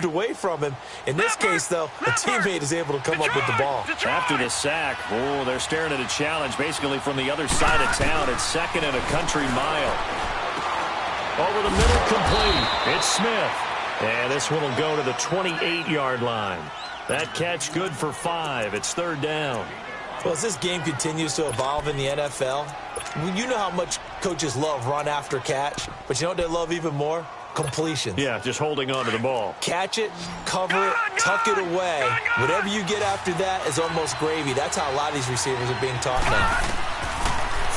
away from him. In this case, though, a teammate is able to come up with the ball. After the sack, they're staring at a challenge basically from the other side of town. It's 2nd and a country mile. Over the middle, complete. It's Smith. And this one will go to the 28-yard line. That catch good for 5. It's 3rd down. Well, as this game continues to evolve in the NFL, you know how much coaches love run after catch, but you know what they love even more? Completions. Yeah, just holding on to the ball. Catch it, cover it, tuck it away. Whatever you get after that is almost gravy. That's how a lot of these receivers are being taught now.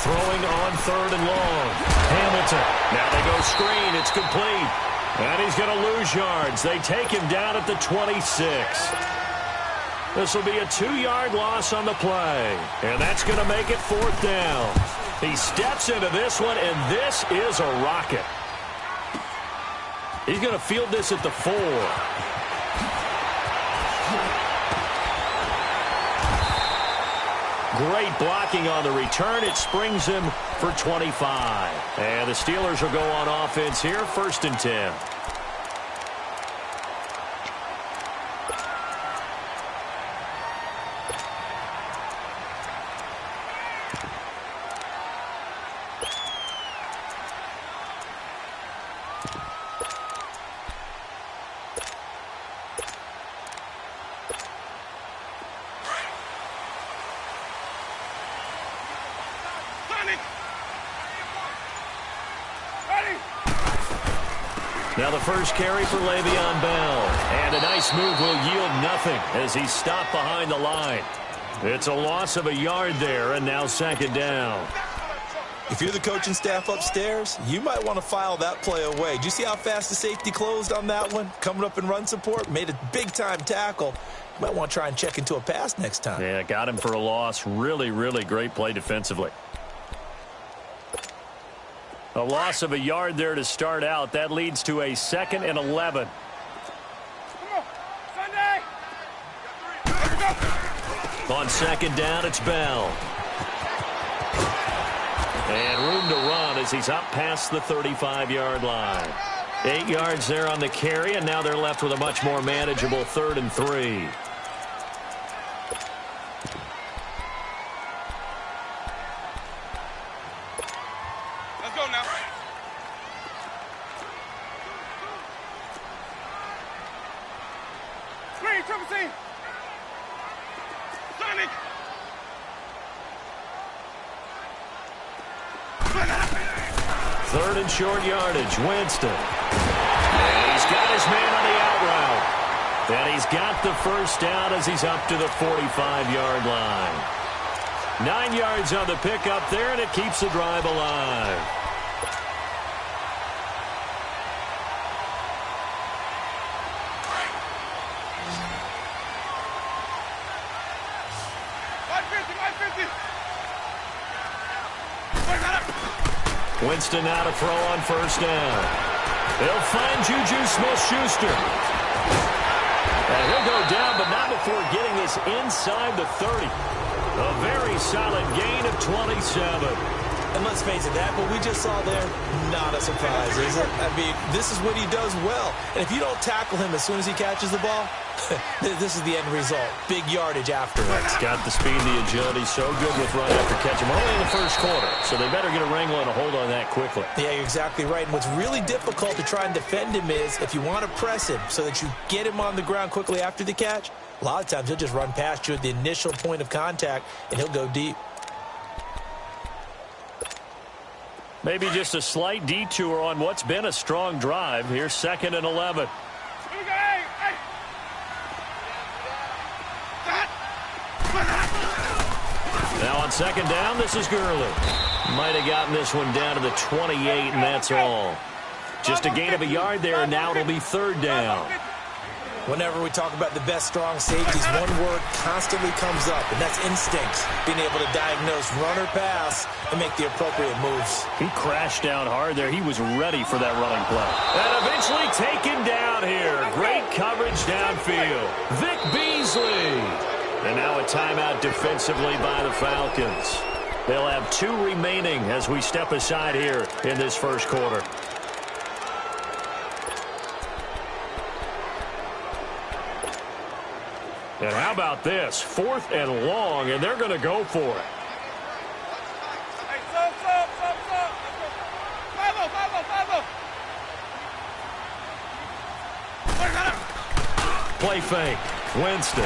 Throwing on 3rd and long. Hamilton. Now they go screen. It's complete. And he's going to lose yards. They take him down at the 26. This will be a 2-yard loss on the play. And that's going to make it 4th down. He steps into this one, and this is a rocket. He's going to field this at the 4. Great blocking on the return. It springs him for 25. And the Steelers will go on offense here, 1st and 10. Now the first carry for Le'Veon Bell. And a nice move will yield nothing as he's stopped behind the line. It's a loss of a yard there, and now 2nd down. If you're the coaching staff upstairs, you might want to file that play away. Do you see how fast the safety closed on that one? Coming up in run support, made a big-time tackle. You might want to try and check into a pass next time. Yeah, got him for a loss. Really, really great play defensively. A loss of a yard there to start out. That leads to a 2nd and 11. On 2nd down, it's Bell. And room to run as he's up past the 35-yard line. 8 yards there on the carry, and now they're left with a much more manageable 3rd and 3. Third and short yardage, Winston. And he's got his man on the out route. And he's got the first down as he's up to the 45-yard line. 9 yards on the pickup there, and it keeps the drive alive. Winston now to throw on first down. They'll find Juju Smith-Schuster. And he'll go down, but not before getting this inside the 30. A very solid gain of 27. And let's face it, that what we just saw there, not a surprise, is it? I mean, this is what he does well. And if you don't tackle him as soon as he catches the ball, this is the end result. Big yardage afterwards. Got the speed, the agility, so good with run after catch. We're only in the first quarter, so they better get a wrangle and a hold on that quickly. Yeah, you're exactly right. And what's really difficult to try and defend him is if you want to press him so that you get him on the ground quickly after the catch, a lot of times he'll just run past you at the initial point of contact, and he'll go deep. Maybe just a slight detour on what's been a strong drive. Here's 2nd and 11. Now on 2nd down, this is Gurley. Might have gotten this one down to the 28, and that's all. Just a gain of a yard there, and now it'll be 3rd down. Whenever we talk about the best strong safeties, one word constantly comes up, and that's instincts. Being able to diagnose run or pass and make the appropriate moves. He crashed down hard there. He was ready for that running play. And eventually taken down here. Great coverage downfield. Vic Beasley. And now a timeout defensively by the Falcons. They'll have 2 remaining as we step aside here in this first quarter. And how about this? 4th and long, and they're going to go for it. Play fake. Winston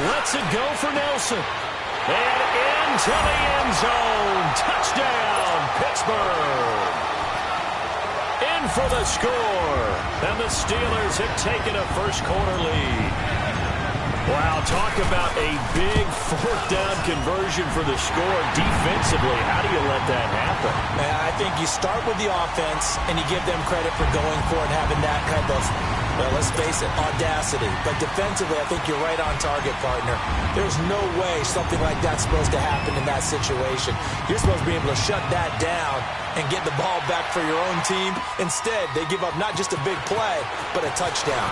lets it go for Nelson. And into the end zone. Touchdown, Pittsburgh. In for the score. And the Steelers have taken a first-quarter lead. Wow, talk about a big 4th down conversion for the score. Defensively, how do you let that happen? Man, I think you start with the offense, and you give them credit for going for it and having that kind of, well, let's face it, audacity. But defensively, I think you're right on target, partner. There's no way something like that's supposed to happen in that situation. You're supposed to be able to shut that down and get the ball back for your own team. Instead, they give up not just a big play, but a touchdown.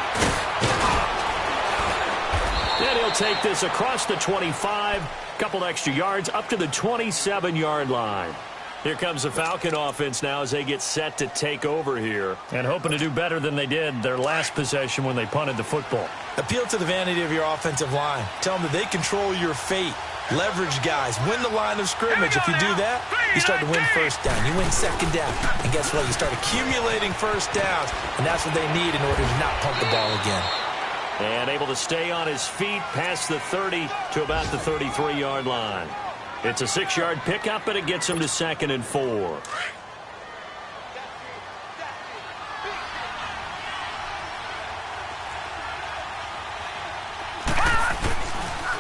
And he'll take this across the 25, couple extra yards up to the 27-yard line. Here comes the Falcon offense now as they get set to take over here. And hoping to do better than they did their last possession when they punted the football. Appeal to the vanity of your offensive line. Tell them that they control your fate. Leverage guys. Win the line of scrimmage. If you do that, you start to win first down. You win second down. And guess what? You start accumulating first downs. And that's what they need in order to not punt the ball again. And able to stay on his feet past the 30 to about the 33-yard line. It's a 6-yard pickup, and it gets him to 2nd and 4.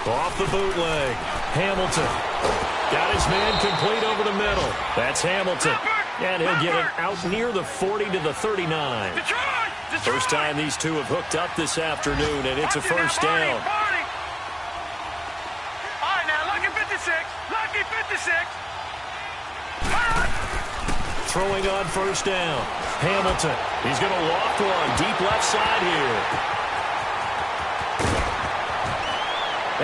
Off the bootleg. Hamilton. Got his man complete over the middle. That's Hamilton. And he'll get it out near the 40 to the 39. First time these two have hooked up this afternoon, and it's a first down. All right, now, lucky 56. Lucky 56. Throwing on first down. Hamilton. He's going to loft one deep left side here.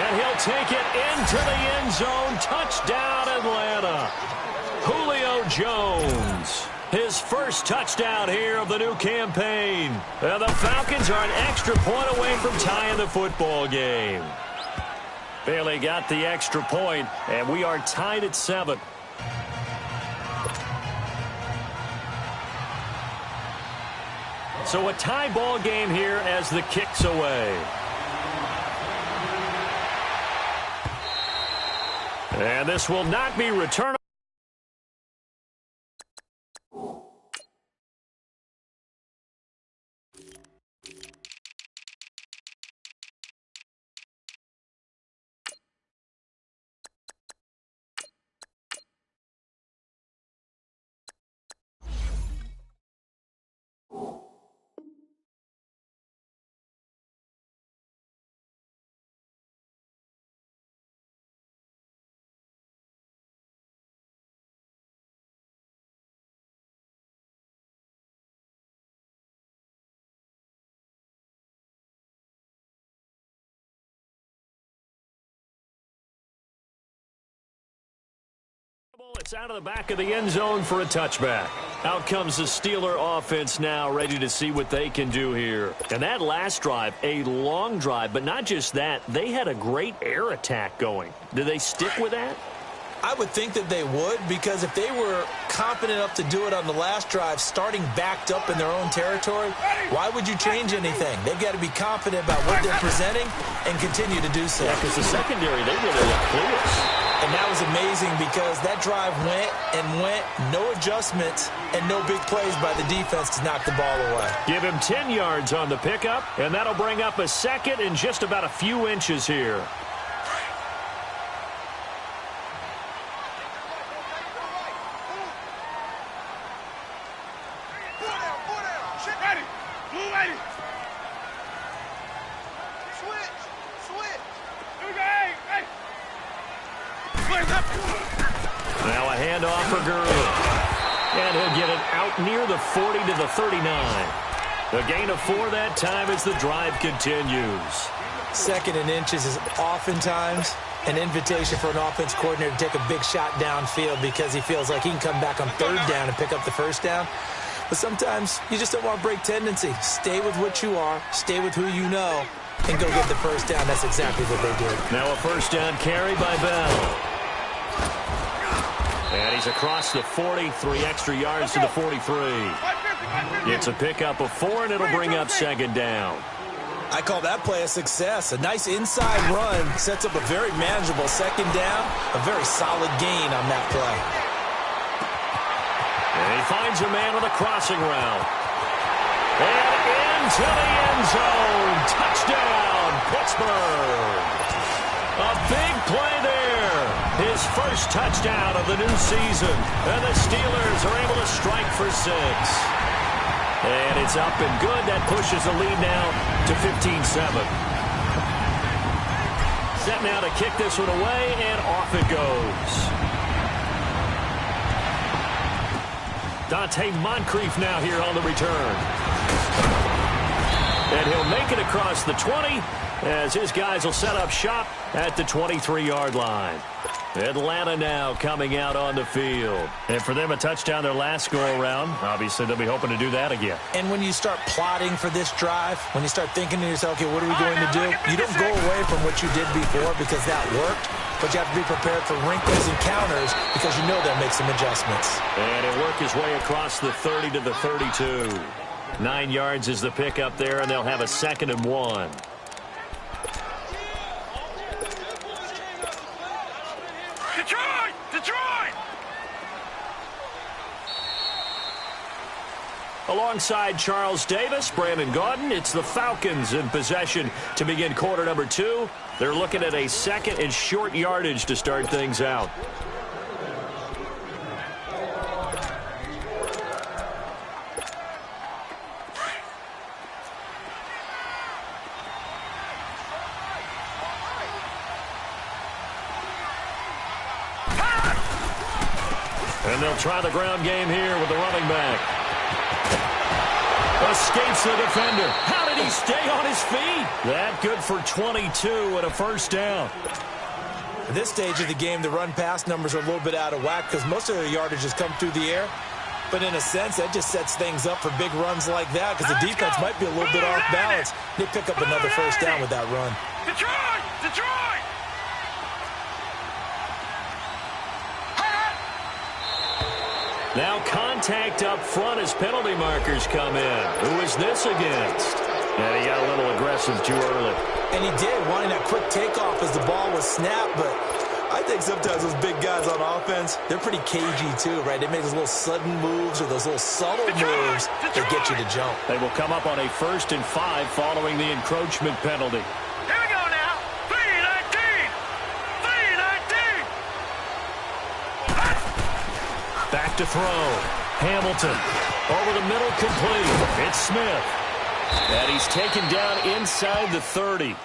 And he'll take it into the end zone. Touchdown, Atlanta. Julio Jones. His first touchdown here of the new campaign. And the Falcons are an extra point away from tying the football game. Bailey got the extra point, and we are tied at 7. So a tie ball game here as the kick's away. And this will not be returned. It's out of the back of the end zone for a touchback. Out comes the Steeler offense now, ready to see what they can do here. And that last drive, a long drive, but not just that, they had a great air attack going. Do they stick with that? I would think that they would, because if they were confident enough to do it on the last drive, starting backed up in their own territory, why would you change anything? They've got to be confident about what they're presenting and continue to do so. Yeah, because the secondary, they really look clueless. And that was amazing because that drive went and went, no adjustments and no big plays by the defense to knock the ball away. Give him 10 yards on the pickup, and that'll bring up a second in just about a few inches here. Now a handoff for Gurley. And he'll get it out near the 40 to the 39. A gain of 4 that time as the drive continues. 2nd and inches is oftentimes an invitation for an offense coordinator to take a big shot downfield because he feels like he can come back on 3rd down and pick up the first down. But sometimes you just don't want to break tendency. Stay with what you are. Stay with who you know. and go get the first down. That's exactly what they did. Now a first down carry by Bell. And he's across the 40, 3 extra yards to the 43. It's a pickup of 4, and it'll bring up second down. I call that play a success. A nice inside run sets up a very manageable second down, a very solid gain on that play. And he finds a man on the crossing route. And into the end zone. Touchdown, Pittsburgh. A big play there. His first touchdown of the new season. And the Steelers are able to strike for 6. And it's up and good. That pushes the lead now to 15-7. Set now to kick this one away, and off it goes. Dante Moncrief now here on the return. And he'll make it across the 20 as his guys will set up shop at the 23-yard line. Atlanta now coming out on the field. And for them, a touchdown their last go-around. Obviously, they'll be hoping to do that again. And when you start plotting for this drive, when you start thinking to yourself, okay, what are we going to do? You don't go away from what you did before because that worked, but you have to be prepared for wrinkles and counters because you know they'll make some adjustments. And he'll work his way across the 30 to the 32. 9 yards is the pickup there, and they'll have a 2nd and 1. Detroit! Alongside Charles Davis, Brandon Gaudin, it's the Falcons in possession to begin quarter number 2. They're looking at a 2nd and short yardage to start things out. And they'll try the ground game here with the running back. Escapes the defender. How did he stay on his feet? That good for 22 and a first down. At this stage of the game, the run-pass numbers are a little bit out of whack because most of their yardage has come through the air. But in a sense, that just sets things up for big runs like that because the defense might be a little bit off balance. They pick up another first down with that run. Detroit! Now contact up front as penalty markers come in. Who is this against? And he got a little aggressive too early. And he did, wanting that quick takeoff as the ball was snapped. But I think sometimes those big guys on offense, they're pretty cagey too, right? They make those little sudden moves or those little subtle moves that get you to jump. They will come up on a 1st and 5 following the encroachment penalty. Here we go now. 3-19. Back to throw. Hamilton. Over the middle, complete. It's Smith. And he's taken down inside the 30.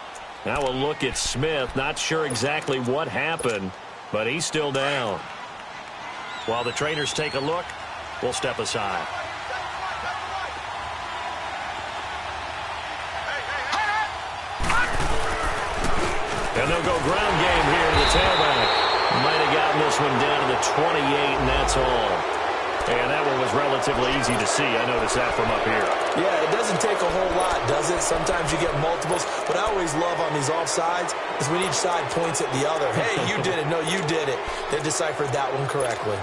Now a look at Smith. Not sure exactly what happened, but he's still down. While the trainers take a look, we'll step aside. And they'll go ground game here to the tailback. Might have gotten this one down to the 28, and that's all. And that one was relatively easy to see. I noticed that from up here. Yeah, it doesn't take a whole lot, does it? Sometimes you get multiples. What I always love on these offsides is when each side points at the other. Hey, you did it. No, you did it. They deciphered that one correctly.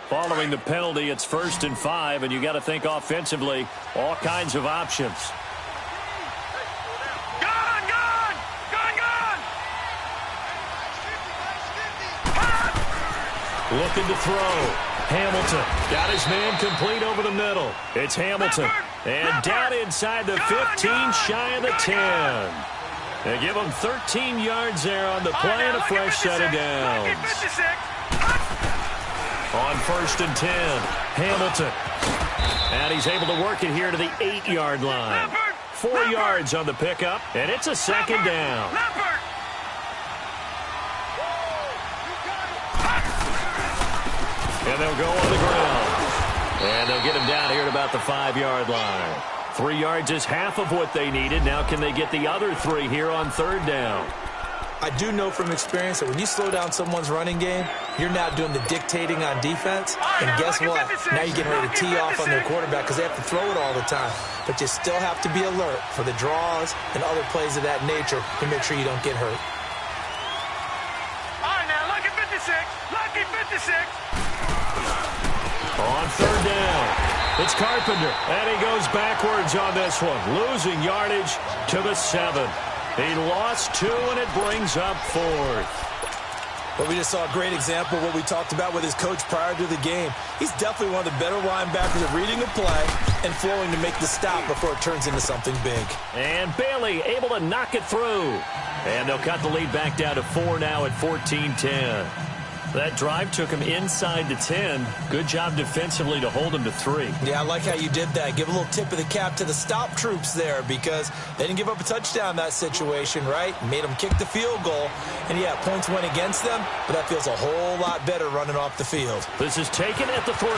Following the penalty, it's 1st and 5, and you got to think offensively, all kinds of options. Gone! Looking to throw. Hamilton got his man complete over the middle. It's Hamilton. And down inside the 15, shy of the 10. They give him 13 yards there on the play and a fresh set of downs. On 1st and 10, Hamilton. And he's able to work it here to the 8-yard line. 4 yards on the pickup, and it's a 2nd down. And they'll go on the ground. And they'll get him down here at about the 5-yard line. 3 yards is half of what they needed. Now can they get the other 3 here on 3rd down? I do know from experience that when you slow down someone's running game, you're now doing the dictating on defense. And guess what? Now you're getting ready to tee off on their quarterback because they have to throw it all the time. But you still have to be alert for the draws and other plays of that nature to make sure you don't get hurt. All right, now, lucky 56. Lucky 56. On third down, it's Carpenter, and he goes backwards on this one, losing yardage to the 7. He lost 2, and it brings up 4th. Well, we just saw a great example of what we talked about with his coach prior to the game. He's definitely one of the better linebackers at reading a play and flowing to make the stop before it turns into something big. And Bailey able to knock it through. And they'll cut the lead back down to 4 now at 14-10. That drive took him inside the 10. Good job defensively to hold him to 3. Yeah, I like how you did that. Give a little tip of the cap to the stop troops there because they didn't give up a touchdown in that situation, right? Made them kick the field goal. And, yeah, points went against them, but that feels a whole lot better running off the field. This is taken at the 3.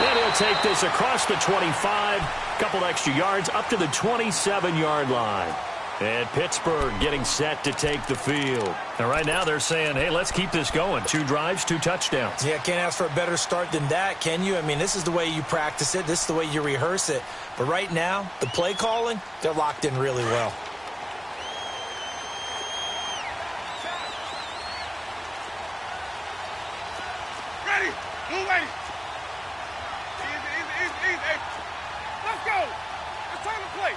And he'll take this across the 25. Couple extra yards up to the 27-yard line. And Pittsburgh getting set to take the field. And right now they're saying, hey, let's keep this going. 2 drives, 2 touchdowns. Yeah, can't ask for a better start than that, can you? I mean, this is the way you practice it. This is the way you rehearse it. But right now, the play calling, they're locked in really well. Ready. Move ready. Easy. Let's go. It's time to play.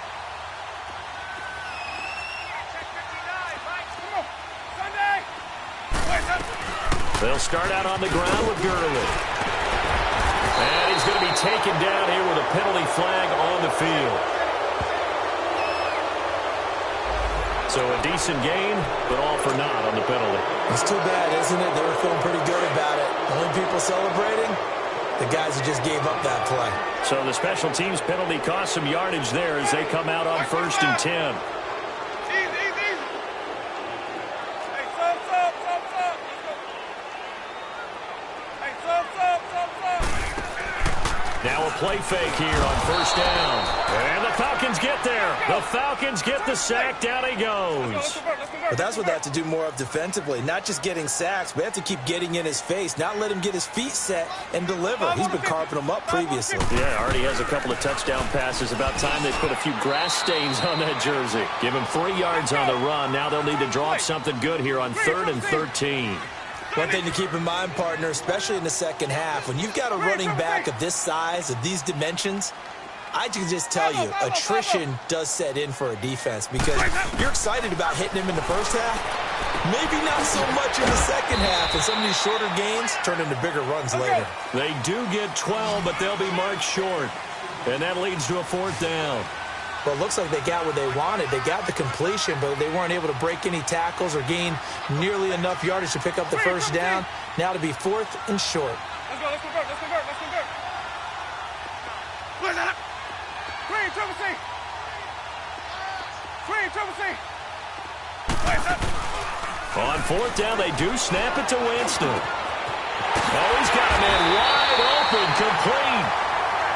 They'll start out on the ground with Gurley. And he's going to be taken down here with a penalty flag on the field. So a decent gain, but all for naught on the penalty. It's too bad, isn't it? They were feeling pretty good about it. The only people celebrating, the guys who just gave up that play. So the special teams penalty cost some yardage there as they come out on 1st and 10. Now a play fake here on 1st down. And the Falcons get there. The Falcons get the sack. Down he goes. But that's what they have to do more of defensively. Not just getting sacks, but they have to keep getting in his face. Not let him get his feet set and deliver. He's been carving them up previously. Yeah, already has a couple of touchdown passes. About time they put a few grass stains on that jersey. Give him 3 yards on the run. Now they'll need to draw up something good here on 3rd and 13. One thing to keep in mind, partner, especially in the second half, when you've got a running back of this size, of these dimensions, I can just tell you, attrition does set in for a defense because you're excited about hitting him in the first half. Maybe not so much in the second half, and some of these shorter gains turn into bigger runs later. They do get 12, but they'll be marked short, and that leads to a 4th down. Well, it looks like they got what they wanted. They got the completion, but they weren't able to break any tackles or gain nearly enough yardage to pick up the first down. Now to be 4th and short. Let's convert. Where's that? Green, triple C. On 4th down, they do snap it to Winston. Oh, he's got a man wide open, complete.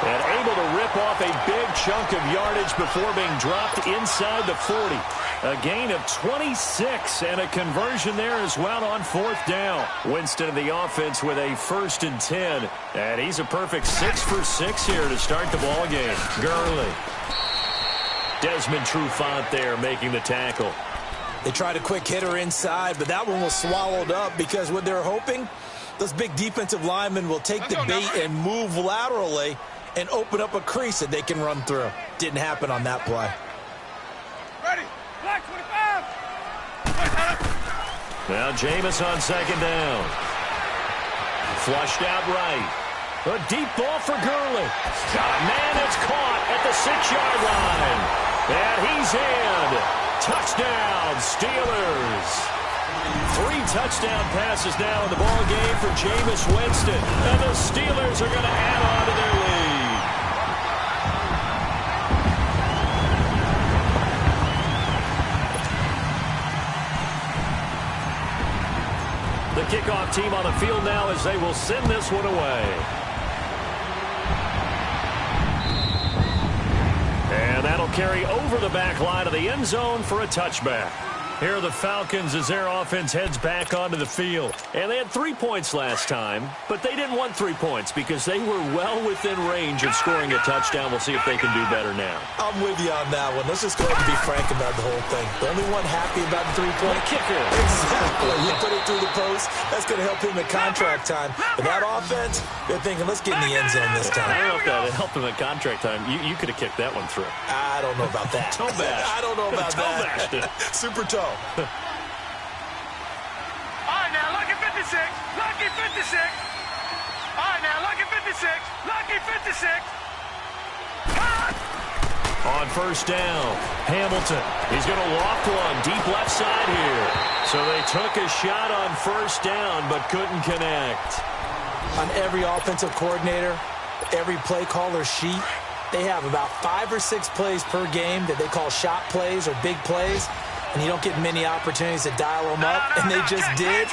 And able to rip off a big chunk of yardage before being dropped inside the 40. A gain of 26 and a conversion there as well on 4th down. Winston in the offense with a 1st and 10. And he's a perfect 6 for 6 here to start the ball game. Gurley. Desmond Trufant there making the tackle. They tried a quick hitter inside, but that one was swallowed up because what they're hoping, those big defensive linemen will take the bait and move laterally and open up a crease that they can run through. Didn't happen on that play. Ready. Black 25. Now Jameis on 2nd down. Flushed out right. A deep ball for Gurley. Got a man that's caught at the 6-yard line. And he's in. Touchdown, Steelers. 3 touchdown passes now in the ball game for Jameis Winston. And the Steelers are going to add on to their lead. The kickoff team on the field now as they will send this one away. And that'll carry over the back line of the end zone for a touchback. Here are the Falcons as their offense heads back onto the field. And they had 3 points last time, but they didn't want 3 points because they were well within range of scoring a touchdown. We'll see if they can do better now. I'm with you on that one. Let's just go ahead and be frank about the whole thing. The only one happy about the three-point kicker. Exactly. You put it through the post. That's going to help him in contract time. But that offense, they're thinking, let's get in the end zone this time. I don't know if that helped him at contract time. You could have kicked that one through. I don't know about that. Toe bash. I don't know about that. Super toe. All right, now, lucky 56. Lucky 56. All right, now, lucky 56. Lucky 56. On first down, Hamilton. He's going to loft one deep left side here. So they took a shot on first down but couldn't connect. On every offensive coordinator, every play caller sheet, they have about 5 or 6 plays per game that they call shot plays or big plays, and you don't get many opportunities to dial them up, and they just did,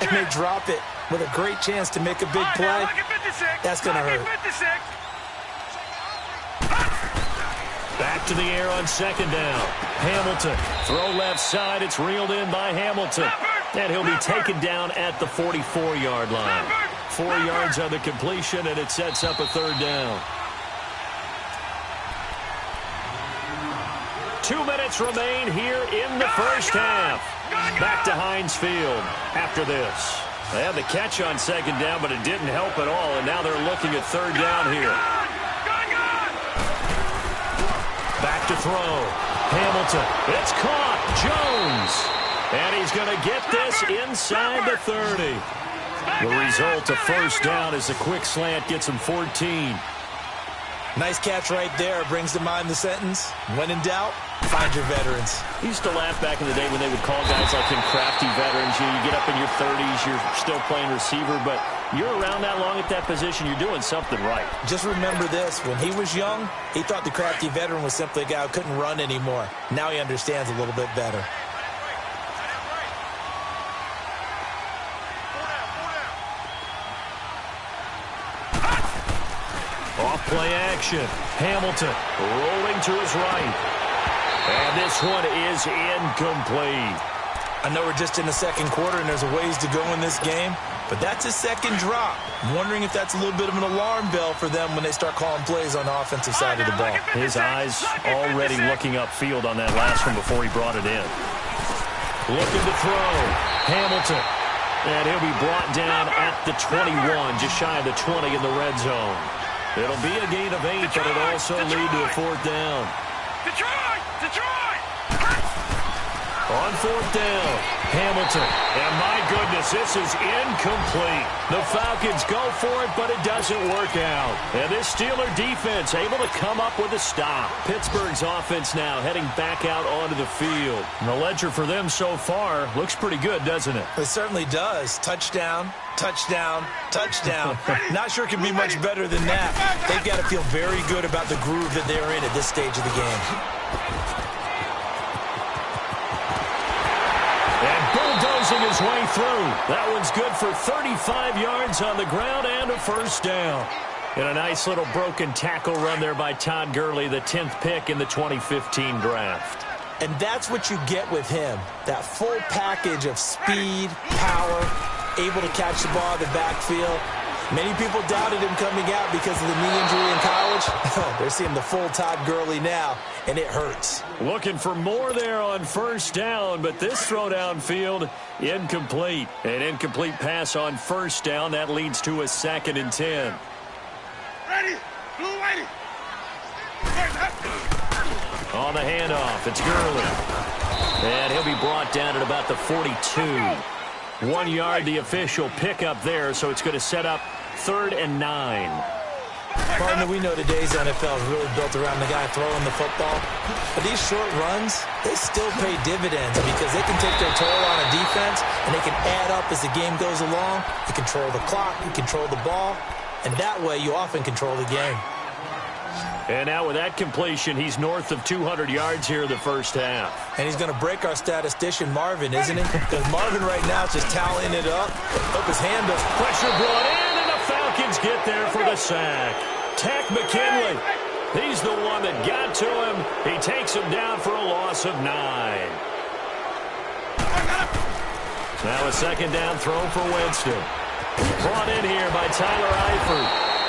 and they drop it with a great chance to make a big play. That's going to hurt. Back to the air on second down. Hamilton, throw left side. It's reeled in by Hamilton, and he'll be taken down at the 44-yard line. 4 yards on the completion, and it sets up a third down. 2 minutes remain here in the first half. Back to Heinz Field after this. They had the catch on second down, but it didn't help at all, and now they're looking at third down here. Back to throw. Hamilton. It's caught. Jones. And he's going to get this inside the 30. The result of first down is a quick slant gets him 14. Nice catch right there. Brings to mind the sentence, when in doubt, find your veterans. I used to laugh back in the day when they would call guys like him crafty veterans. You get up in your 30s, you're still playing receiver, but you're around that long at that position, you're doing something right. Just remember this. When he was young, he thought the crafty veteran was simply a guy who couldn't run anymore. Now he understands a little bit better. Off-play action. Hamilton rolling to his right. And this one is incomplete. I know we're just in the second quarter and there's a ways to go in this game, but that's a second drop. I'm wondering if that's a little bit of an alarm bell for them when they start calling plays on the offensive side of the ball. His eyes already looking upfield on that last one before he brought it in. Looking to throw. Hamilton. And he'll be brought down at the 21, just shy of the 20 in the red zone. It'll be a gain of 8, but it'll also lead to a fourth down. On fourth down, Hamilton. And my goodness, this is incomplete. The Falcons go for it, but it doesn't work out. And this Steeler defense able to come up with a stop. Pittsburgh's offense now heading back out onto the field. And the ledger for them so far looks pretty good, doesn't it? It certainly does. Touchdown, touchdown, touchdown. Not sure it can be much better than that. They've got to feel very good about the groove that they're in at this stage of the game. Bulldozing his way through. That one's good for 35 yards on the ground and a first down. And a nice little broken tackle run there by Todd Gurley, the 10th pick in the 2015 draft. And that's what you get with him. That full package of speed, power, able to catch the ball in the backfield. Many people doubted him coming out because of the knee injury in college. They're seeing the full Todd Gurley now, and it hurts. Looking for more there on first down, but this throw downfield, incomplete. An incomplete pass on first down. That leads to a 2nd and 10. Ready? Blue lady. On the handoff, it's Gurley. And he'll be brought down at about the 42. 1 yard, the official pickup there, so it's going to set up 3rd and 9. Partner, we know today's NFL is really built around the guy throwing the football. But these short runs, they still pay dividends because they can take their toll on a defense, and they can add up as the game goes along. You control the clock, you control the ball, and that way you often control the game. And now with that completion, he's north of 200 yards here in the first half. And he's going to break our statistician, Marvin, isn't he? Because Marvin right now is just tallying it up. Hope his hand does. Pressure brought in, and the Falcons get there for the sack. Tack McKinley. He's the one that got to him. He takes him down for a loss of 9. Now a second down throw for Winston. Brought in here by Tyler Eifert.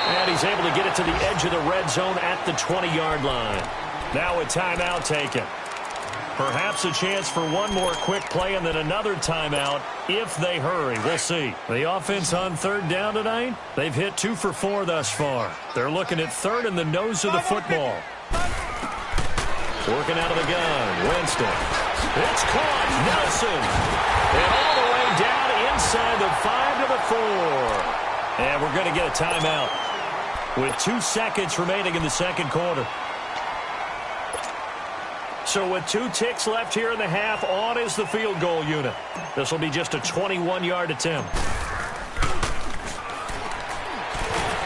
And he's able to get it to the edge of the red zone at the 20-yard line. Now a timeout taken. Perhaps a chance for one more quick play and then another timeout if they hurry. We'll see. The offense on third down tonight, they've hit 2 for 4 thus far. They're looking at third in the nose of the football. Working out of the gun, Winston. It's caught, Nelson. And all the way down inside the 5 to the 4. And we're going to get a timeout with 2 seconds remaining in the second quarter. So with 2 ticks left here in the half, on is the field goal unit. This will be just a 21-yard attempt.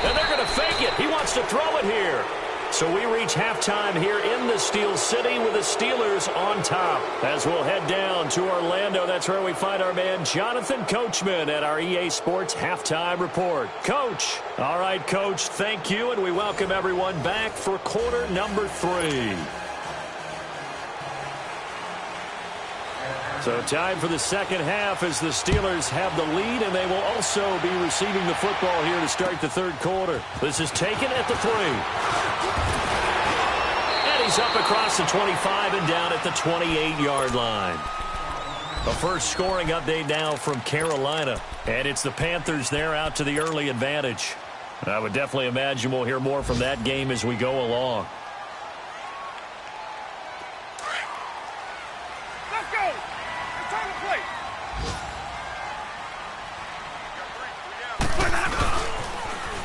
And they're going to fake it. He wants to throw it here. So we reach halftime here in the Steel City with the Steelers on top. As we'll head down to Orlando, that's where we find our man Jonathan Coachman at our EA Sports Halftime Report. Coach. All right, Coach, thank you, and we welcome everyone back for quarter number 3. So time for the second half as the Steelers have the lead, and they will also be receiving the football here to start the third quarter. This is taken at the 3. And he's up across the 25 and down at the 28-yard line. A first scoring update now from Carolina, and it's the Panthers there out to the early advantage. I would definitely imagine we'll hear more from that game as we go along.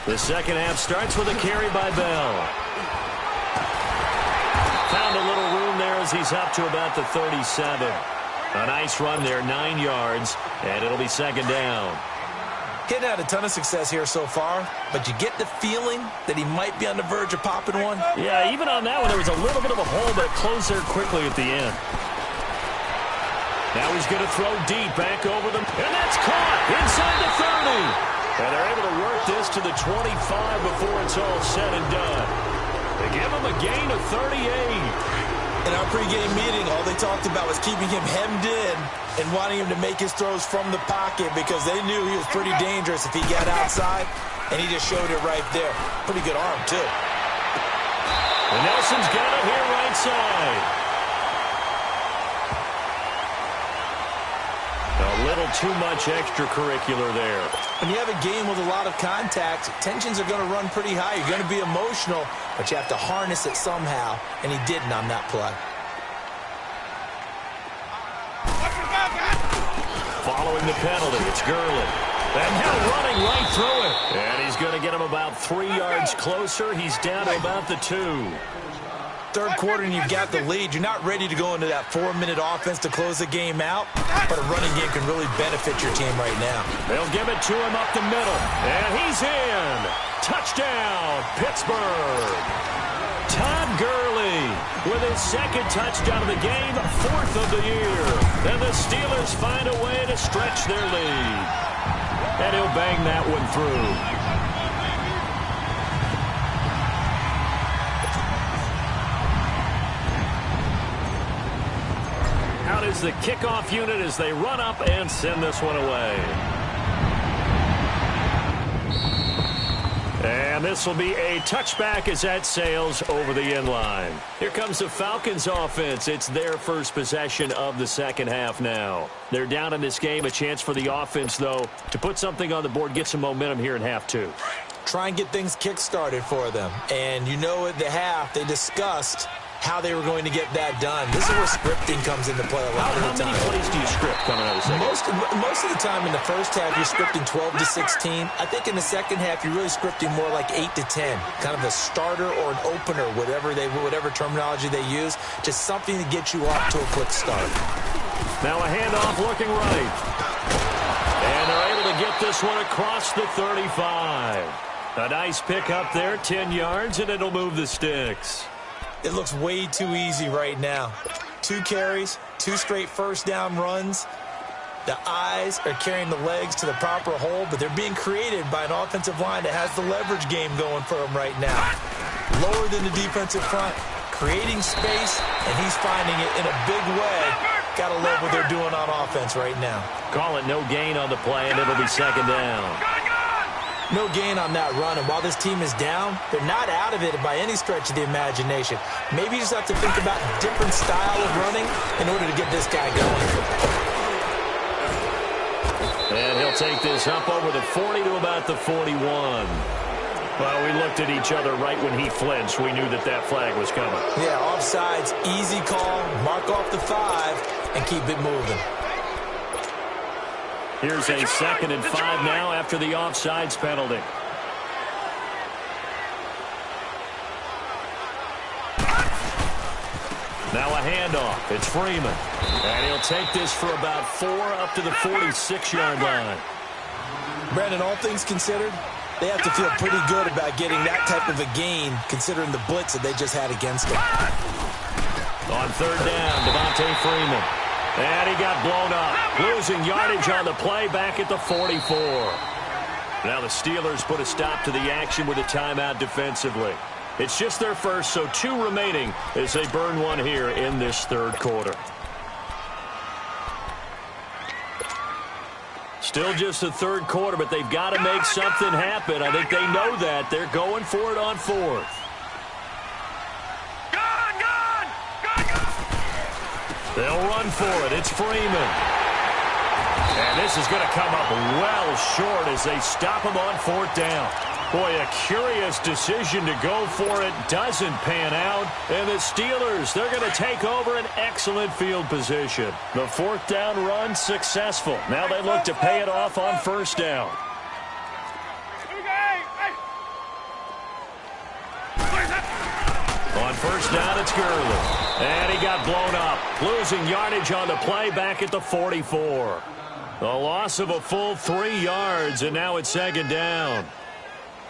The second half starts with a carry by Bell. Found a little room there as he's up to about the 37. A nice run there, 9 yards, and it'll be second down. He's had a ton of success here so far, but you get the feeling that he might be on the verge of popping one. Yeah, even on that one, there was a little bit of a hole, but it closed there quickly at the end. Now he's going to throw deep back over them, and that's caught inside the 30. And they're able to work this to the 25 before it's all said and done. They give him a gain of 38. In our pregame meeting, all they talked about was keeping him hemmed in and wanting him to make his throws from the pocket because they knew he was pretty dangerous if he got outside, and he just showed it right there. Pretty good arm, too. And Nelson's got it here right side. A little too much extracurricular there. When you have a game with a lot of contact, tensions are going to run pretty high. You're going to be emotional, but you have to harness it somehow, and he didn't on that play. Following the penalty, it's Gurley. And now running right through it. And he's going to get him about 3 yards closer. He's down to about the 2. Third quarter and you've got the lead. You're not ready to go into that 4-minute offense to close the game out, but a running game can really benefit your team right now. They'll give it to him up the middle, and he's in. Touchdown, Pittsburgh. Todd Gurley with his second touchdown of the game, 4th of the year. And the Steelers find a way to stretch their lead. And he'll bang that one through. Out is the kickoff unit as they run up and send this one away. And this will be a touchback as that sails over the end line. Here comes the Falcons offense. It's their first possession of the second half now. They're down in this game. A chance for the offense, though, to put something on the board, get some momentum here in half 2. Try and get things kick-started for them. And you know at the half they discussed how they were going to get that done. This is where scripting comes into play a lot of the time. How many plays do you script coming out of the second? Most of the time in the first half, you're scripting 12 to 16. I think in the second half, you're really scripting more like 8 to 10. Kind of a starter or an opener, whatever terminology they use. Just something to get you off to a quick start. Now a handoff looking right. And they're able to get this one across the 35. A nice pick up there, 10 yards, and it'll move the sticks. It looks way too easy right now. 2 carries, 2 straight first down runs. The eyes are carrying the legs to the proper hole, but they're being created by an offensive line that has the leverage game going for them right now. lower than the defensive front, creating space, and he's finding it in a big way. Got to love what they're doing on offense right now. Call it no gain on the play, and it'll be second down. No gain on that run, and while this team is down, they're not out of it by any stretch of the imagination. Maybe you just have to think about a different style of running in order to get this guy going. And he'll take this up over the 40 to about the 41. Well, we looked at each other right when he flinched. We knew that that flag was coming. Yeah, offsides, easy call, mark off the 5, and keep it moving. Here's a 2nd and 5 now after the offsides penalty. Now a handoff. It's Freeman. And he'll take this for about 4 up to the 46-yard line. Brandon, all things considered, they have to feel pretty good about getting that type of a gain considering the blitz that they just had against them. On 3rd down, Devontae Freeman. And he got blown up, losing yardage on the play back at the 44. Now the Steelers put a stop to the action with a timeout defensively. It's just their first, so 2 remaining as they burn one here in this 3rd quarter. Still just the 3rd quarter, but they've got to make something happen. I think they know that. They're going for it on 4th. They'll run for it. It's Freeman. And this is going to come up well short as they stop him on 4th down. Boy, a curious decision to go for it. Doesn't pan out. And the Steelers, they're going to take over an excellent field position. The 4th down run successful. Now they look to pay it off on 1st down. On 1st down, it's Gurley. And he got blown up, losing yardage on the play back at the 44. The loss of a full 3 yards, and now it's 2nd down.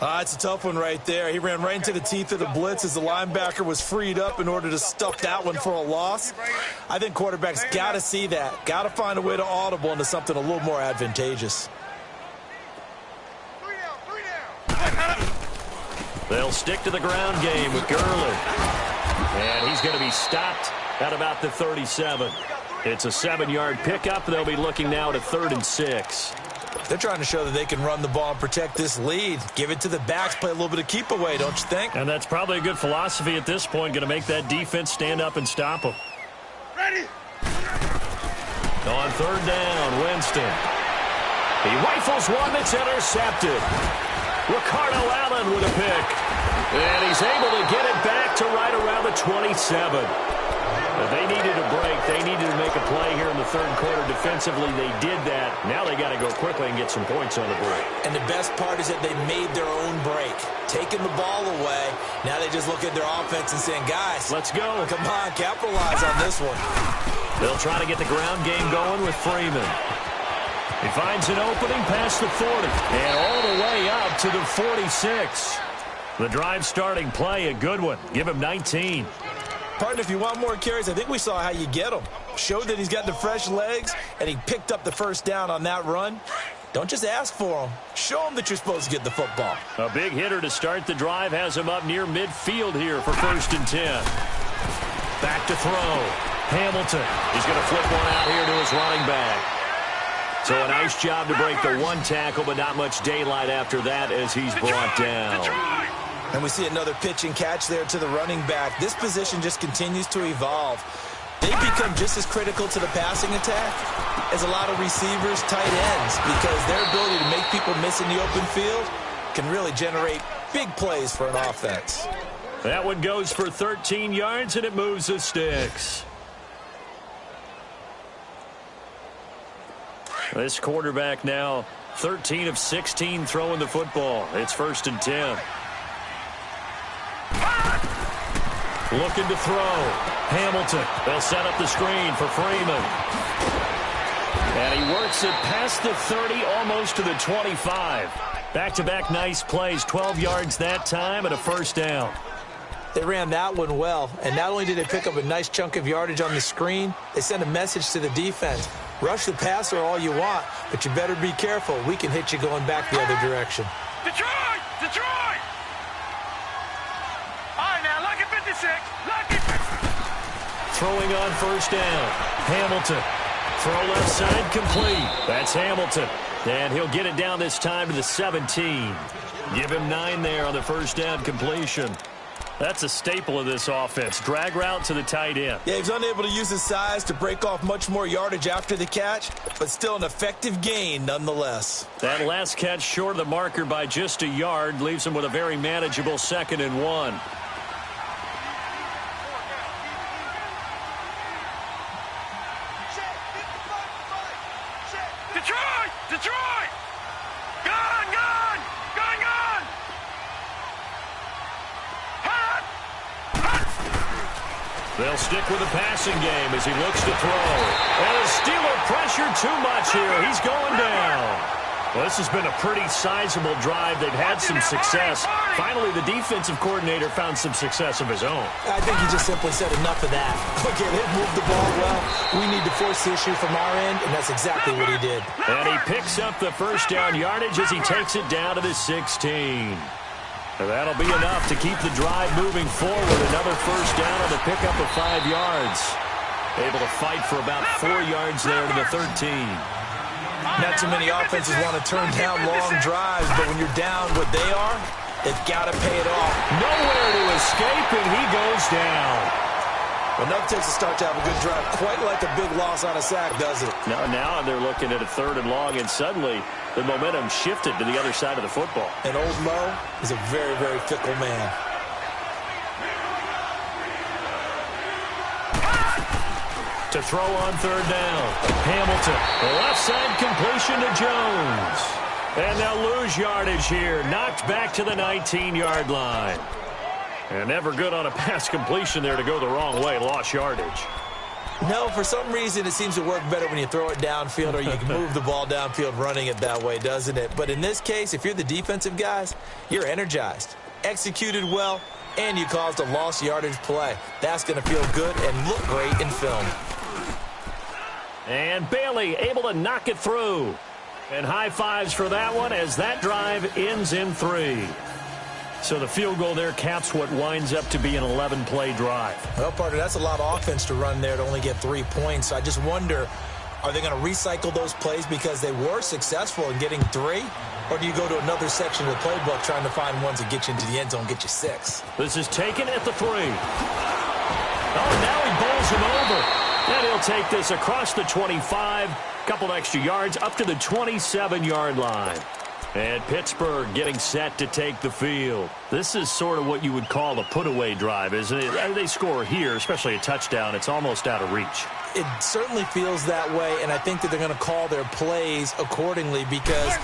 It's a tough one right there. He ran right into the teeth of the blitz as the linebacker was freed up in order to stuff that one for a loss. I think quarterbacks got to see that. Got to find a way to audible into something a little more advantageous. They'll stick to the ground game with Gurley. And he's going to be stopped at about the 37. It's a 7-yard pickup. They'll be looking now to 3rd and 6. They're trying to show that they can run the ball and protect this lead. Give it to the backs, play a little bit of keep away, don't you think? And that's probably a good philosophy at this point, going to make that defense stand up and stop them. Ready. On 3rd down, Winston. He rifles one that's intercepted. Ricardo Allen with a pick. And he's able to get it back to right around the 27. They needed a break. They needed to make a play here in the 3rd quarter defensively. They did that. Now they got to go quickly and get some points on the board. And the best part is that they made their own break. Taking the ball away. Now they just look at their offense and saying, guys, let's go. Come on, capitalize on this one. They'll try to get the ground game going with Freeman. He finds an opening past the 40 and all the way up to the 46. The drive starting play, a good one. Give him 19. Partner, if you want more carries, I think we saw how you get him. Showed that he's got the fresh legs, and he picked up the 1st down on that run. Don't just ask for him. Show him that you're supposed to get the football. A big hitter to start the drive has him up near midfield here for 1st and 10. Back to throw. Hamilton. He's going to flip one out here to his running back. So a nice job to break the 1 tackle, but not much daylight after that as he's brought down. And we see another pitch and catch there to the running back. This position just continues to evolve. They become just as critical to the passing attack as a lot of receivers, tight ends, because their ability to make people miss in the open field can really generate big plays for an offense. That one goes for 13 yards, and it moves the sticks. This quarterback now 13 of 16 throwing the football. It's 1st and 10. Looking to throw. Hamilton. They'll set up the screen for Freeman. And he works it past the 30, almost to the 25. Back-to-back nice plays. 12 yards that time and a 1st down. They ran that one well, and not only did they pick up a nice chunk of yardage on the screen, they sent a message to the defense. Rush the passer all you want, but you better be careful. We can hit you going back the other direction. Detroit! Detroit! 56. Lucky. Throwing on first down. Hamilton. Throw left side complete. That's Hamilton. And he'll get it down this time to the 17. Give him 9 there on the first down completion. That's a staple of this offense. Drag route to the tight end. Yeah, he's unable to use his size to break off much more yardage after the catch, but still an effective gain nonetheless. That last catch short of the marker by just a yard leaves him with a very manageable 2nd and 1. Detroit! Detroit! Gone! Gone! Gone! Gone! Hot! Hot! They'll stick with the passing game as he looks to throw. And the Steeler pressure too much here. He's going down. Well, this has been a pretty sizable drive. They've had some success. Finally, the defensive coordinator found some success of his own. I think he just simply said enough of that. Okay, they've moved the ball well. We need to force the issue from our end, and that's exactly what he did. And he picks up the first down yardage as he takes it down to the 16. And that'll be enough to keep the drive moving forward. Another first down on the pickup of 5 yards. Able to fight for about 4 yards there to the 13. Not too many offenses want to turn down long drives, but when you're down what they are, they've got to pay it off. Nowhere to escape, and he goes down. Enough takes to start to have a good drive. Quite like a big loss on a sack, does it? Now they're looking at a 3rd and long, and suddenly the momentum shifted to the other side of the football. And old Mo is a very, very fickle man. To throw on 3rd down. Hamilton. Left side completion to Jones. And they'll lose yardage here. Knocked back to the 19-yard line. And never good on a pass completion there to go the wrong way. Lost yardage. No, for some reason it seems to work better when you throw it downfield or you can move the ball downfield running it that way, doesn't it? But in this case, if you're the defensive guys, you're energized, executed well, and you caused a lost yardage play. That's going to feel good and look great in film. And Bailey able to knock it through. And high fives for that one as that drive ends in 3. So the field goal there caps what winds up to be an 11-play drive. Well, partner, that's a lot of offense to run there to only get 3 points. I just wonder, are they going to recycle those plays because they were successful in getting 3? Or do you go to another section of the playbook trying to find ones that get you into the end zone, get you 6? This is taken at the 3. Oh, now he bowls him over. And he'll take this across the 25, couple extra yards up to the 27-yard line. And Pittsburgh getting set to take the field. This is sort of what you would call a put-away drive, isn't it? They score here, especially a touchdown. It's almost out of reach. It certainly feels that way, and I think that they're going to call their plays accordingly because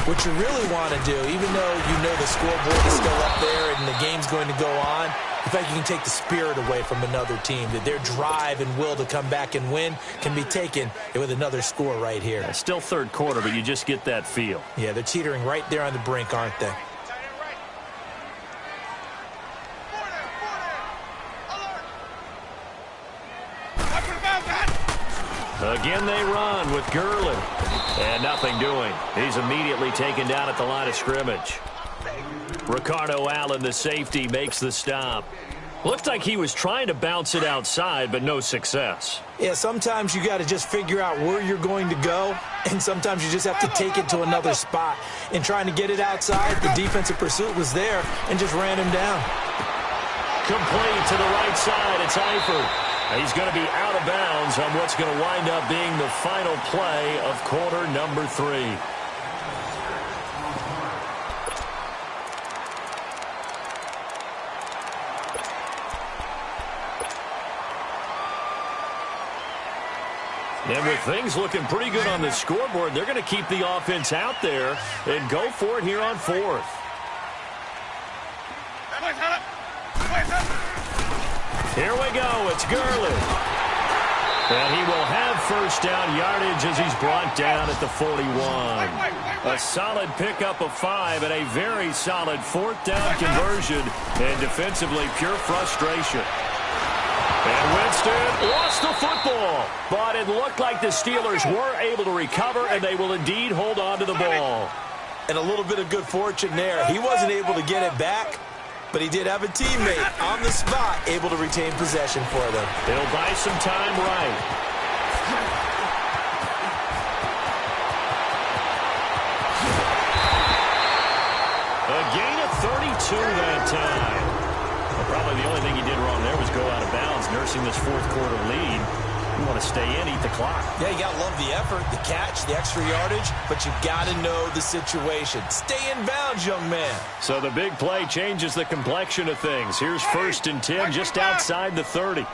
what you really want to do, even though you know the scoreboard is still up there and the game's going to go on, in fact, you can take the spirit away from another team, that their drive and will to come back and win can be taken with another score right here. Yeah, still 3rd quarter, but you just get that feel. Yeah, they're teetering right there on the brink, aren't they? Again they run with Gurley. And nothing doing. He's immediately taken down at the line of scrimmage. Ricardo Allen, the safety, makes the stop. Looked like he was trying to bounce it outside, but no success. Yeah, sometimes you got to just figure out where you're going to go, and sometimes you just have to take it to another spot. In trying to get it outside, the defensive pursuit was there and just ran him down. Complete to the right side. It's Eifert. He's going to be out of bounds on what's going to wind up being the final play of quarter number 3. And with things looking pretty good on the scoreboard, they're going to keep the offense out there and go for it here on 4th. Here we go. It's Gurley. And he will have first down yardage as he's brought down at the 41. A solid pickup of 5 and a very solid 4th down conversion. And defensively, pure frustration. And Winston lost the football, but it looked like the Steelers were able to recover, and they will indeed hold on to the ball. And a little bit of good fortune there. He wasn't able to get it back, But he did have a teammate on the spot able to retain possession for them. He'll buy some time right. A gain of 32 that time. Well, probably the only thing he did wrong there was go out of bounds, nursing this fourth quarter lead. You want to stay in, eat the clock. Yeah, you got to love the effort, the catch, the extra yardage, but you got to know the situation. Stay in bounds, young man. So the big play changes the complexion of things. Here's 1st and 10 just outside the 30.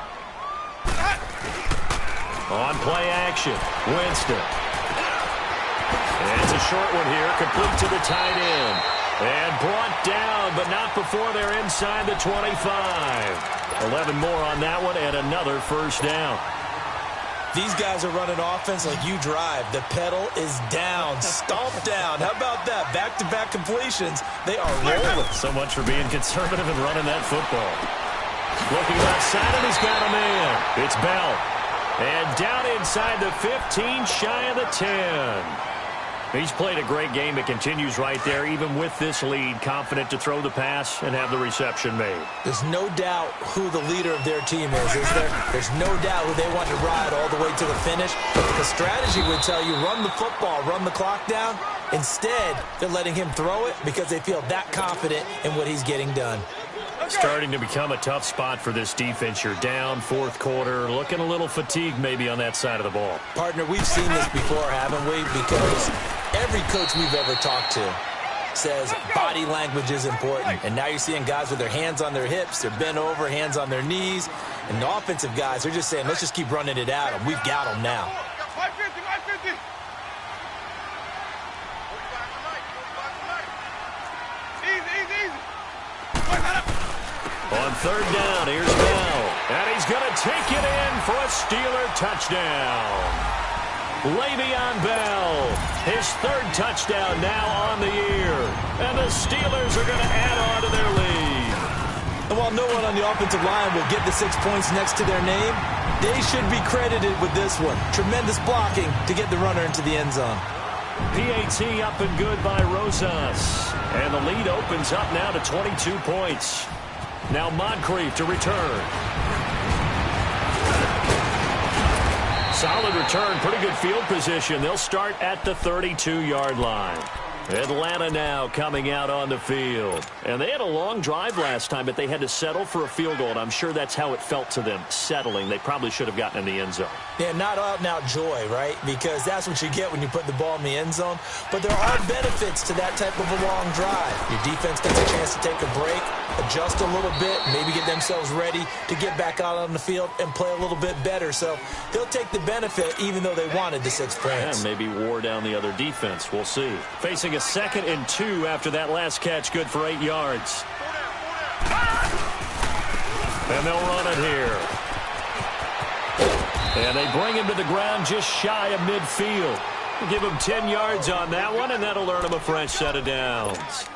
On play action, Winston. And it's a short one here, complete to the tight end. And brought down, but not before they're inside the 25. 11 more on that one, and another first down. These guys are running offense like you drive. The pedal is down, stomp down. How about that? Back-to-back completions. They are rolling. So much for being conservative and running that football. Looking outside, and he's got a man. It's Bell. And down inside the 15, shy of the 10. He's played a great game. It continues right there, even with this lead, confident to throw the pass and have the reception made. There's no doubt who the leader of their team is there? There's no doubt who they want to ride all the way to the finish. But the strategy would tell you, run the football, run the clock down. Instead, they're letting him throw it because they feel that confident in what he's getting done. Starting to become a tough spot for this defense. You're down, fourth quarter, looking a little fatigued maybe on that side of the ball. Partner, we've seen this before, haven't we? Because every coach we've ever talked to says body language is important. And now you're seeing guys with their hands on their hips, they're bent over, hands on their knees. And the offensive guys, they're just saying, let's just keep running it at them. We've got them now. On third down, here's Bell. And he's going to take it in for a Steeler touchdown. Le'Veon Bell, his third touchdown now on the year. And the Steelers are going to add on to their lead. And while no one on the offensive line will get the 6 points next to their name, they should be credited with this one. Tremendous blocking to get the runner into the end zone. PAT up and good by Rosas. And the lead opens up now to 22 points. Now Moncrief to return. Solid return, pretty good field position. They'll start at the 32-yard line. Atlanta now coming out on the field. And they had a long drive last time, but they had to settle for a field goal. And I'm sure that's how it felt to them, settling. They probably should have gotten in the end zone. Yeah, not out-and-out joy, right? Because that's what you get when you put the ball in the end zone. But there are benefits to that type of a long drive. Your defense gets a chance to take a break, adjust a little bit, maybe get themselves ready to get back out on the field and play a little bit better. So they'll take the benefit even though they wanted the 6 points. And maybe wore down the other defense. We'll see. Facing a 2nd and 2 after that last catch, good for 8 yards. And they'll run it here. And they bring him to the ground just shy of midfield. Give him 10 yards on that one, and that'll earn him a fresh set of downs.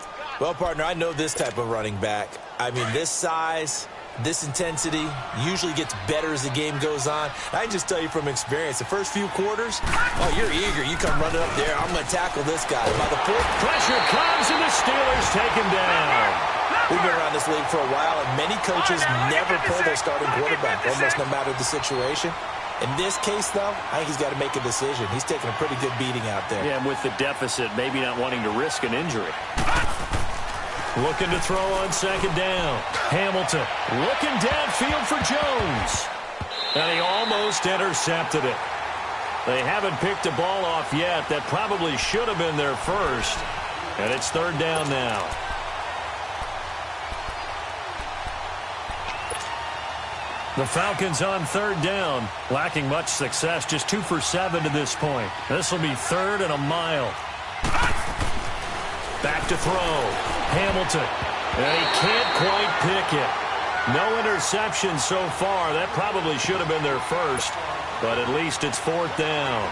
Well, partner, I know this type of running back. I mean, this size, this intensity usually gets better as the game goes on. I can just tell you from experience, the first few quarters, oh, you're eager. You come running up there. I'm going to tackle this guy. By the fourth, pressure comes, and the Steelers take him down. We've been around this league for a while, and many coaches never pull their starting quarterback, almost no matter the situation. In this case, though, I think he's got to make a decision. He's taking a pretty good beating out there. Yeah, and with the deficit, maybe not wanting to risk an injury. Looking to throw on 2nd down. Hamilton looking downfield for Jones. And he almost intercepted it. They haven't picked a ball off yet. That probably should have been their first. And it's 3rd down now. The Falcons on 3rd down, lacking much success, just 2 for 7 to this point. This will be 3rd and a mile. Back to throw. Hamilton. And he can't quite pick it. No interception so far. That probably should have been their first, but at least it's 4th down.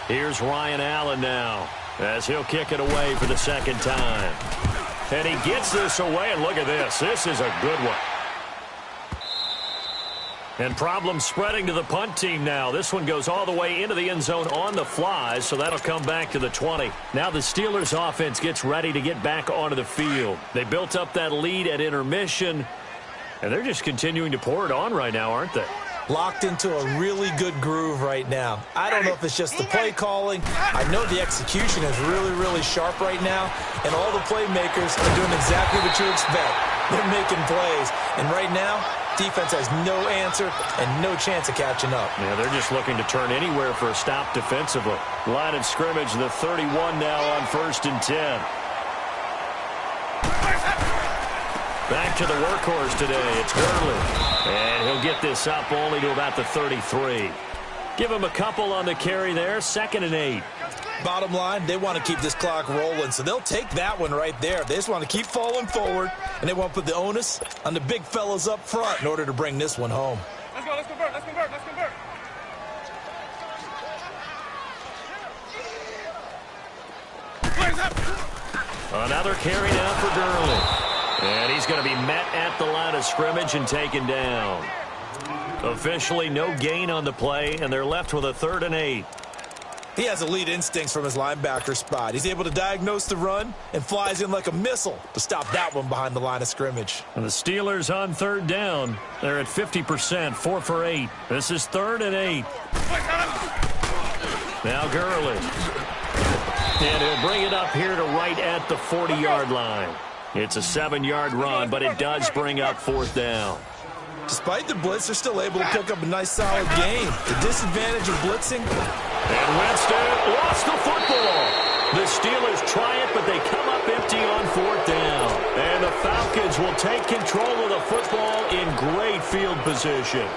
Here's Ryan Allen now as he'll kick it away for the second time. And he gets this away, and look at this. This is a good one. And problems spreading to the punt team now. This one goes all the way into the end zone on the fly, so that'll come back to the 20. Now the Steelers offense gets ready to get back onto the field. They built up that lead at intermission, and they're just continuing to pour it on right now, aren't they? Locked into a really good groove right now. I don't know if it's just the play calling. I know the execution is really, really sharp right now, and all the playmakers are doing exactly what you expect. They're making plays, and right now, defense has no answer and no chance of catching up. Yeah, they're just looking to turn anywhere for a stop defensively. Line of scrimmage, the 31 now on 1st and 10. Back to the workhorse today. It's Gurley. And he'll get this up only to about the 33. Give him a couple on the carry there. 2nd and 8. Bottom line, they want to keep this clock rolling, so they'll take that one right there. They just want to keep falling forward, and they want to put the onus on the big fellas up front in order to bring this one home. Let's go, let's convert, let's convert, let's convert. Another carry now for Gurley. And he's going to be met at the line of scrimmage and taken down. Officially no gain on the play, and they're left with a 3rd and 8. He has elite instincts from his linebacker spot. He's able to diagnose the run and flies in like a missile to stop that one behind the line of scrimmage. And the Steelers on 3rd down. They're at 50%, 4 for 8. This is 3rd and 8. Now Gurley. And he'll bring it up here to right at the 40-yard line. It's a 7-yard run, but it does bring up 4th down. Despite the blitz, they're still able to pick up a nice, solid gain. The disadvantage of blitzing. And Winston lost the football. The Steelers try it, but they come up empty on 4th down. And the Falcons will take control of the football in great field position.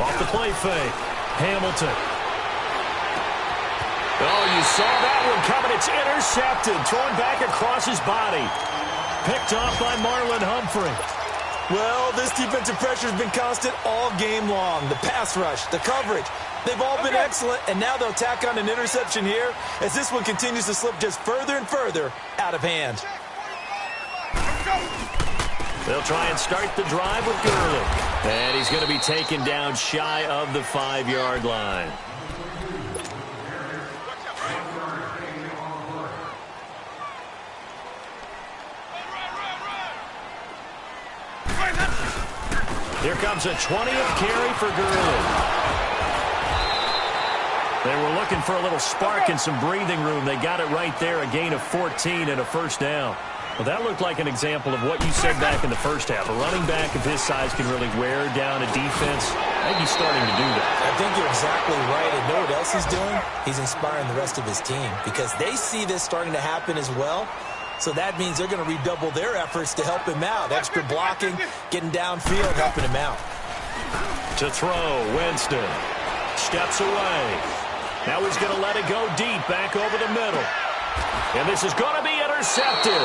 Off the play fake. Hamilton. Oh, you saw that one coming. It's intercepted. Thrown back across his body. Picked off by Marlon Humphrey. Well, this defensive pressure has been constant all game long. The pass rush, the coverage, they've all been excellent, and now they'll tack on an interception here as this one continues to slip just further and further out of hand. They'll try and start the drive with Gurley. And he's going to be taken down shy of the 5-yard line. Here comes a 20th carry for Gurley. They were looking for a little spark and some breathing room. They got it right there, a gain of 14 and a 1st down. Well, that looked like an example of what you said back in the first half. A running back of his size can really wear down a defense. I think he's starting to do that. I think you're exactly right. And know what else he's doing? He's inspiring the rest of his team because they see this starting to happen as well. So that means they're going to redouble their efforts to help him out. Extra blocking, getting downfield, helping him out. To throw, Winston steps away. Now he's going to let it go deep, back over the middle. And this is going to be intercepted.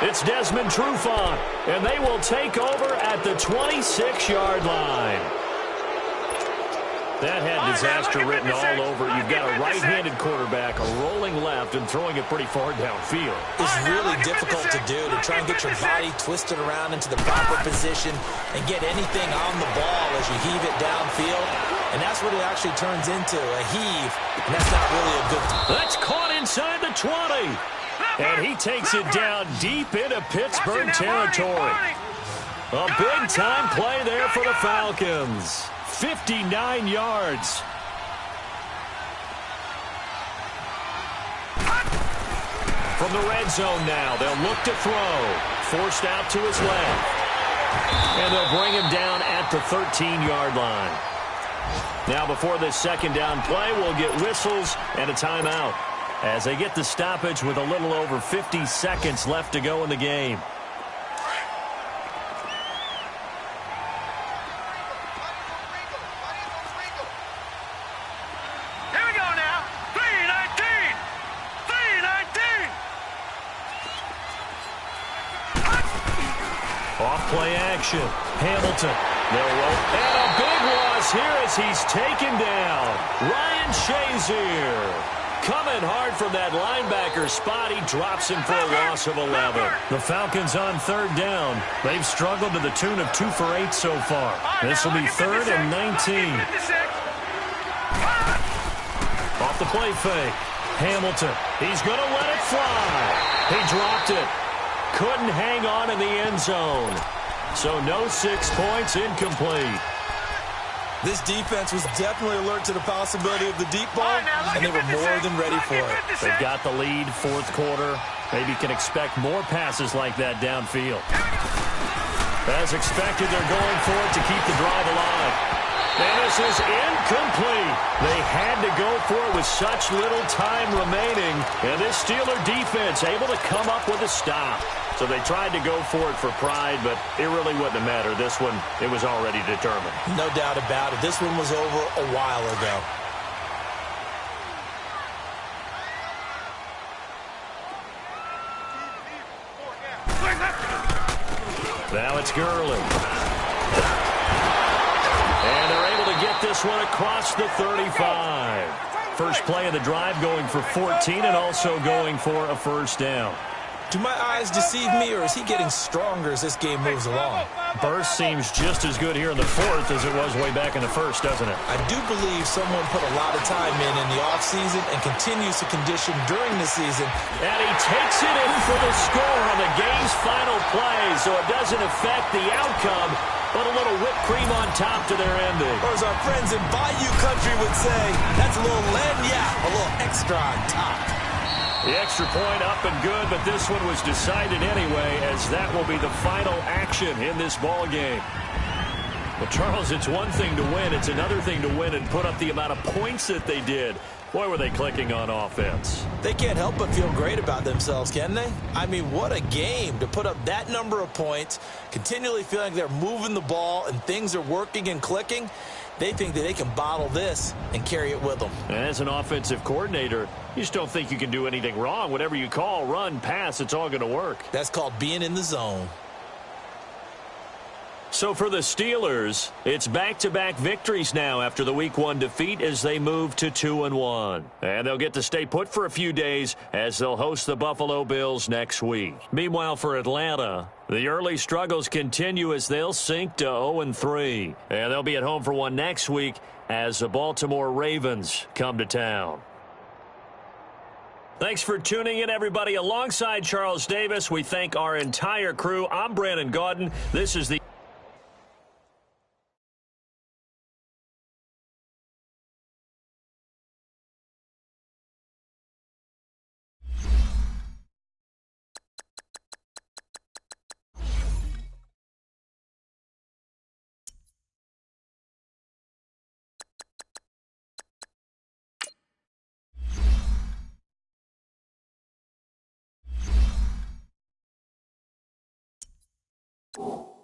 It's Desmond Trufant, and they will take over at the 26-yard line. That had disaster written all over. You've got a right-handed quarterback, a rolling left, and throwing it pretty far downfield. It's really difficult to do, to try and get your body twisted around into the proper position and get anything on the ball as you heave it downfield. And that's what it actually turns into, a heave. And that's not really a good thing. That's caught inside the 20. And he takes it down deep into Pittsburgh territory. A big-time play there for the Falcons. 59 yards. From the red zone now, they'll look to throw. Forced out to his left. And they'll bring him down at the 13-yard line. Now before this second down play, we'll get whistles and a timeout as they get the stoppage with a little over 50 seconds left to go in the game. Here we go now. 3:19. 3:19. play action. Hamilton. They'll roll. And a big loss here as he's taken down. Ryan Shazier. Coming hard from that linebacker spot. He drops him for a loss of 11. The Falcons on third down. They've struggled to the tune of 2 for 8 so far. This will be 3rd and 19. Off the play fake. Hamilton. He's going to let it fly. He dropped it. Couldn't hang on in the end zone. So no 6 points, incomplete. This defense was definitely alert to the possibility of the deep ball, and they were more than ready for it. They've got the lead, 4th quarter. Maybe can expect more passes like that downfield. As expected, they're going for it to keep the drive alive. And this is incomplete. They had to go for it with such little time remaining. And this Steeler defense able to come up with a stop. So they tried to go for it for pride, but it really wouldn't have mattered. This one, it was already determined. No doubt about it. This one was over a while ago. Now it's Gurley. And they're able to get this one across the 35. First play of the drive going for 14 and also going for a first down. Do my eyes deceive me, or is he getting stronger as this game moves along? Burst seems just as good here in the 4th as it was way back in the 1st, doesn't it? I do believe someone put a lot of time in the offseason and continues to condition during the season. And he takes it in for the score on the game's final play, so it doesn't affect the outcome, but a little whipped cream on top to their ending. Or as our friends in Bayou Country would say, that's a little lagniappe, a little extra on top. The extra point up and good, but this one was decided anyway, as that will be the final action in this ball game. Well, Charles, it's one thing to win. It's another thing to win and put up the amount of points that they did. Boy, were they clicking on offense. They can't help but feel great about themselves, can they? I mean, what a game to put up that number of points, continually feeling like they're moving the ball and things are working and clicking. They think that they can bottle this and carry it with them. As an offensive coordinator, you just don't think you can do anything wrong. Whatever you call, run, pass, it's all going to work. That's called being in the zone. So for the Steelers, it's back-to-back victories now after the Week 1 defeat as they move to 2-1. And they'll get to stay put for a few days as they'll host the Buffalo Bills next week. Meanwhile, for Atlanta, the early struggles continue as they'll sink to 0-3. And they'll be at home for one next week as the Baltimore Ravens come to town. Thanks for tuning in, everybody. Alongside Charles Davis, we thank our entire crew. I'm Brandon Gaudin. This is the Oh.